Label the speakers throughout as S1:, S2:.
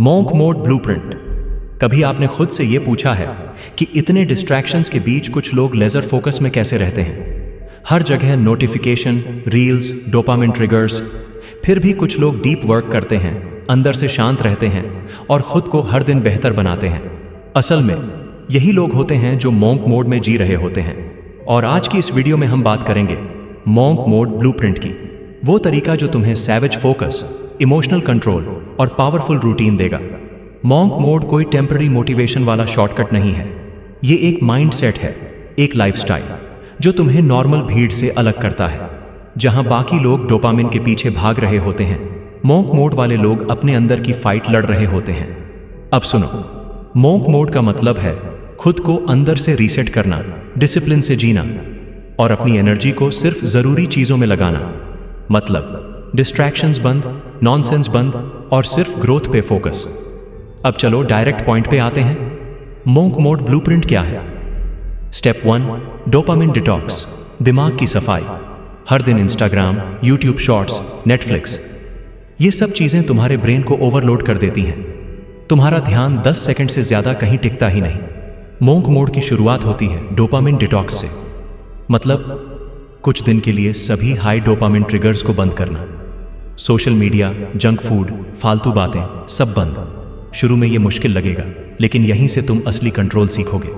S1: Monk mode blueprint. कभी आपने खुद से यह पूछा है कि इतने डिस्ट्रैक्शंस के बीच कुछ लोग लेजर फोकस में कैसे रहते हैं? हर जगह नोटिफिकेशन, रील्स, डोपामिन ट्रिगर्स, फिर भी कुछ लोग डीप वर्क करते हैं, अंदर से शांत रहते हैं और खुद को हर दिन बेहतर बनाते हैं। असल में यही लोग होते हैं जो मॉन्क मोड में जी रहे होते हैं। और आज की इस वीडियो में हम बात करेंगे मॉन्क मोड ब्लूप्रिंट की, वो तरीका जो तुम्हें सैवेज फोकस, इमोशनल कंट्रोल और पावरफुल रूटीन देगा। मॉन्क मोड कोई टेम्पररी मोटिवेशन वाला शॉर्टकट नहीं है। ये एक माइंडसेट है, एक लाइफस्टाइल जो तुम्हें नॉर्मल भीड़ से अलग करता है। जहां बाकी लोग डोपामिन के पीछे भाग रहे होते हैं, मॉन्क मोड वाले लोग अपने अंदर की फाइट लड़ रहे होते हैं। अब सुनो, मॉन्क मोड का मतलब है खुद को अंदर से रीसेट करना, डिसिप्लिन से जीना और अपनी एनर्जी को सिर्फ जरूरी चीजों में लगाना। मतलब डिस्ट्रैक्शंस बंद, नॉनसेंस बंद और सिर्फ ग्रोथ पे फोकस। अब चलो डायरेक्ट पॉइंट पे आते हैं। मॉन्क मोड ब्लूप्रिंट क्या है? स्टेप 1, डोपामिन डिटॉक्स, दिमाग की सफाई। हर दिन इंस्टाग्राम, यूट्यूब शॉर्ट्स, नेटफ्लिक्स, ये सब चीजें तुम्हारे ब्रेन को ओवरलोड कर देती हैं। तुम्हारा ध्यान 10 सेकंड से ज्यादा कहीं टिकता ही नहीं। मॉन्क मोड की शुरुआत होती है डोपामिन डिटॉक्स से। मतलब कुछ दिन के लिए सभी हाई डोपामिन ट्रिगर्स को बंद करना। सोशल मीडिया, जंक फूड, फालतू बातें, सब बंद। शुरू में ये मुश्किल लगेगा, लेकिन यहीं से तुम असली कंट्रोल सीखोगे।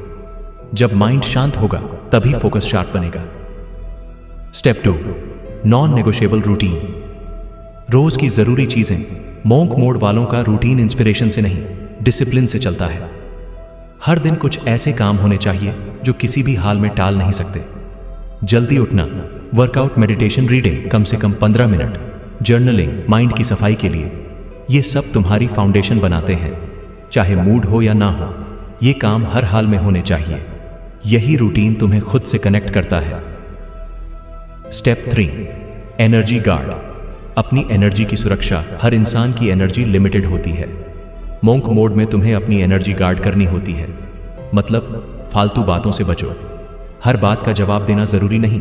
S1: जब माइंड शांत होगा तभी फोकस शार्प बनेगा। Step 2, non negotiable routine. रोज की जरूरी चीजें। मॉन्क मोड वालों का रूटीन इंस्पिरेशन से नहीं, डिसिप्लिन से चलता है। हर दिन कुछ ऐसे काम होने चाहिए जो किसी भी हाल में टाल नहीं सकते। जल्दी उठना, वर्कआउट, मेडिटेशन, रीडिंग, कम से कम 15 मिनट, जर्नलिंग, माइंड की सफाई के लिए। ये सब तुम्हारी फाउंडेशन बनाते हैं। चाहे मूड हो या ना हो, ये काम हर हाल में होने चाहिए। यही रूटीन तुम्हें खुद से कनेक्ट करता है। Step 3, energy guard. अपनी एनर्जी की सुरक्षा। हर इंसान की एनर्जी लिमिटेड होती है। मॉन्क मोड में तुम्हें अपनी एनर्जी गार्ड करनी होती है। मतलब फालतू बातों से बचो। हर बात का जवाब देना जरूरी नहीं,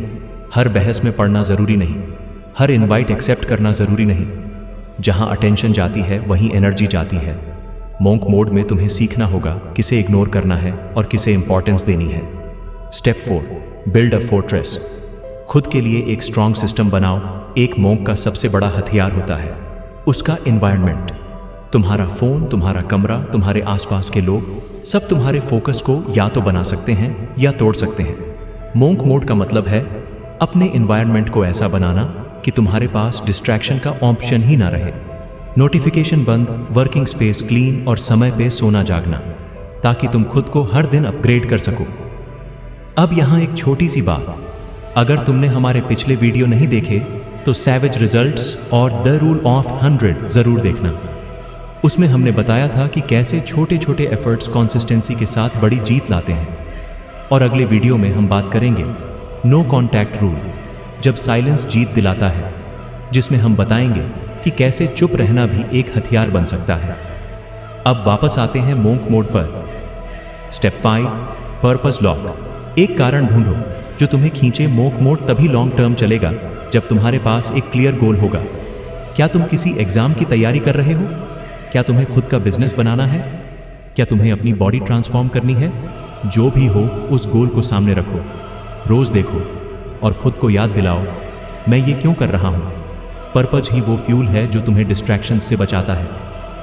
S1: हर बहस में पढ़ना जरूरी नहीं, हर इनवाइट एक्सेप्ट करना जरूरी नहीं। जहां अटेंशन जाती है वहीं एनर्जी जाती है। मॉन्क मोड में तुम्हें सीखना होगा किसे इग्नोर करना है और किसे इंपॉर्टेंस देनी है। Step 4, build a fortress. खुद के लिए एक स्ट्रांग सिस्टम बनाओ। एक मॉन्क का सबसे बड़ा हथियार होता है उसका एनवायरनमेंट। तुम्हारा फोन, तुम्हारा कमरा, तुम्हारे आसपास के लोग, सब तुम्हारे फोकस को या तो बना सकते हैं या तोड़ सकते हैं। मॉन्क मोड का मतलब है अपने एनवायरनमेंट को ऐसा बनाना कि तुम्हारे पास डिस्ट्रैक्शन का ऑप्शन ही ना रहे। नोटिफिकेशन बंद, वर्किंग स्पेस क्लीन और समय पे सोना जागना, ताकि तुम खुद को हर दिन अपग्रेड कर सको। अब यहाँ एक छोटी सी बात, अगर तुमने हमारे पिछले वीडियो नहीं देखे तो सैवेज रिजल्ट्स और द रूल ऑफ 100 जरूर देखना। उसमें हमने बताया था कि कैसे छोटे छोटे एफर्ट्स कंसिस्टेंसी के साथ बड़ी जीत लाते हैं। और अगले वीडियो में हम बात करेंगे नो कॉन्टैक्ट रूल, जब साइलेंस जीत दिलाता है, जिसमें हम बताएंगे कि कैसे चुप रहना भी एक हथियार बन सकता है। अब वापस आते हैं मॉन्क मोड पर। Step 5, purpose lock. एक कारण ढूंढो जो तुम्हें खींचे। मॉन्क मोड तभी लॉन्ग टर्म चलेगा जब तुम्हारे पास एक क्लियर गोल होगा। क्या तुम किसी एग्जाम की तैयारी कर रहे हो? क्या तुम्हें खुद का बिजनेस बनाना है? क्या तुम्हें अपनी बॉडी ट्रांसफॉर्म करनी है? जो भी हो, उस गोल को सामने रखो, रोज देखो और खुद को याद दिलाओ, मैं ये क्यों कर रहा हूँ। पर्पज ही वो फ्यूल है जो तुम्हें डिस्ट्रैक्शन से बचाता है।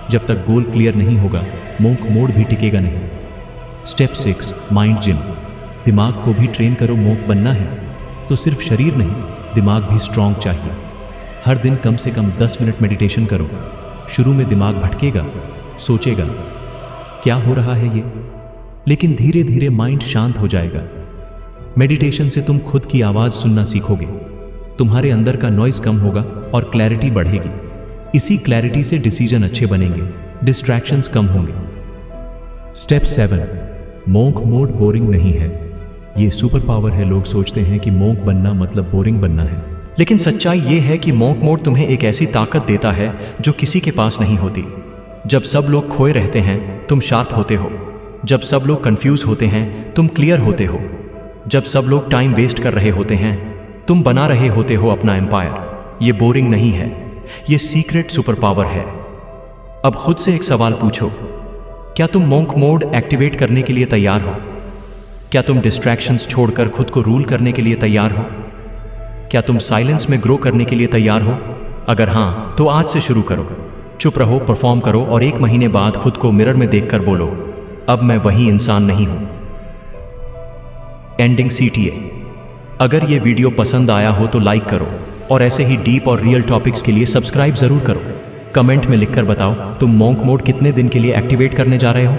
S1: जब तक गोल क्लियर नहीं होगा, मॉन्क मोड भी टिकेगा नहीं। Step 6, mind gym. दिमाग को भी ट्रेन करो। मॉन्क बनना है तो सिर्फ शरीर नहीं, दिमाग भी स्ट्रांग चाहिए। हर दिन कम से कम 10 मिनट मेडिटेशन करो। शुरू में दिमाग भटकेगा, सोचेगा क्या हो रहा है ये, लेकिन धीरे धीरे माइंड शांत हो जाएगा। मेडिटेशन से तुम खुद की आवाज सुनना सीखोगे। तुम्हारे अंदर का नॉइज कम होगा और क्लैरिटी बढ़ेगी। इसी क्लैरिटी से डिसीजन अच्छे बनेंगे, डिस्ट्रैक्शंस कम होंगे। स्टेप 7, मॉन्क मोड बोरिंग नहीं है, ये सुपर पावर है। लोग सोचते हैं कि मॉन्क बनना मतलब बोरिंग बनना है, लेकिन सच्चाई ये है कि मॉन्क मोड तुम्हें एक ऐसी ताकत देता है जो किसी के पास नहीं होती। जब सब लोग खोए रहते हैं, तुम शार्प होते हो। जब सब लोग कंफ्यूज होते हैं, तुम क्लियर होते हो। जब सब लोग टाइम वेस्ट कर रहे होते हैं, तुम बना रहे होते हो अपना एम्पायर। ये बोरिंग नहीं है, ये सीक्रेट सुपर पावर है। अब खुद से एक सवाल पूछो, क्या तुम मोंक मोड एक्टिवेट करने के लिए तैयार हो? क्या तुम डिस्ट्रैक्शंस छोड़कर खुद को रूल करने के लिए तैयार हो? क्या तुम साइलेंस में ग्रो करने के लिए तैयार हो? अगर हाँ, तो आज से शुरू करो। चुप रहो, परफॉर्म करो और 1 महीने बाद खुद को मिरर में देखकर बोलो, अब मैं वही इंसान नहीं हूं। Ending CTA। अगर ये वीडियो पसंद आया हो तो लाइक करो और ऐसे ही डीप और रियल टॉपिक्स के लिए सब्सक्राइब जरूर करो। कमेंट में लिखकर बताओ तुम मोंक मोड कितने दिन के लिए एक्टिवेट करने जा रहे हो।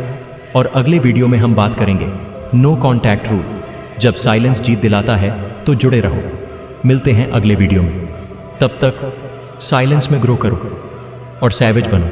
S1: और अगले वीडियो में हम बात करेंगे नो कॉन्टैक्ट रूल। जब साइलेंस जीत दिलाता है तो जुड़े रहो। मिलते हैं अगले वीडियो में। तब तक साइलेंस में ग्रो करो और सैवेज बनो।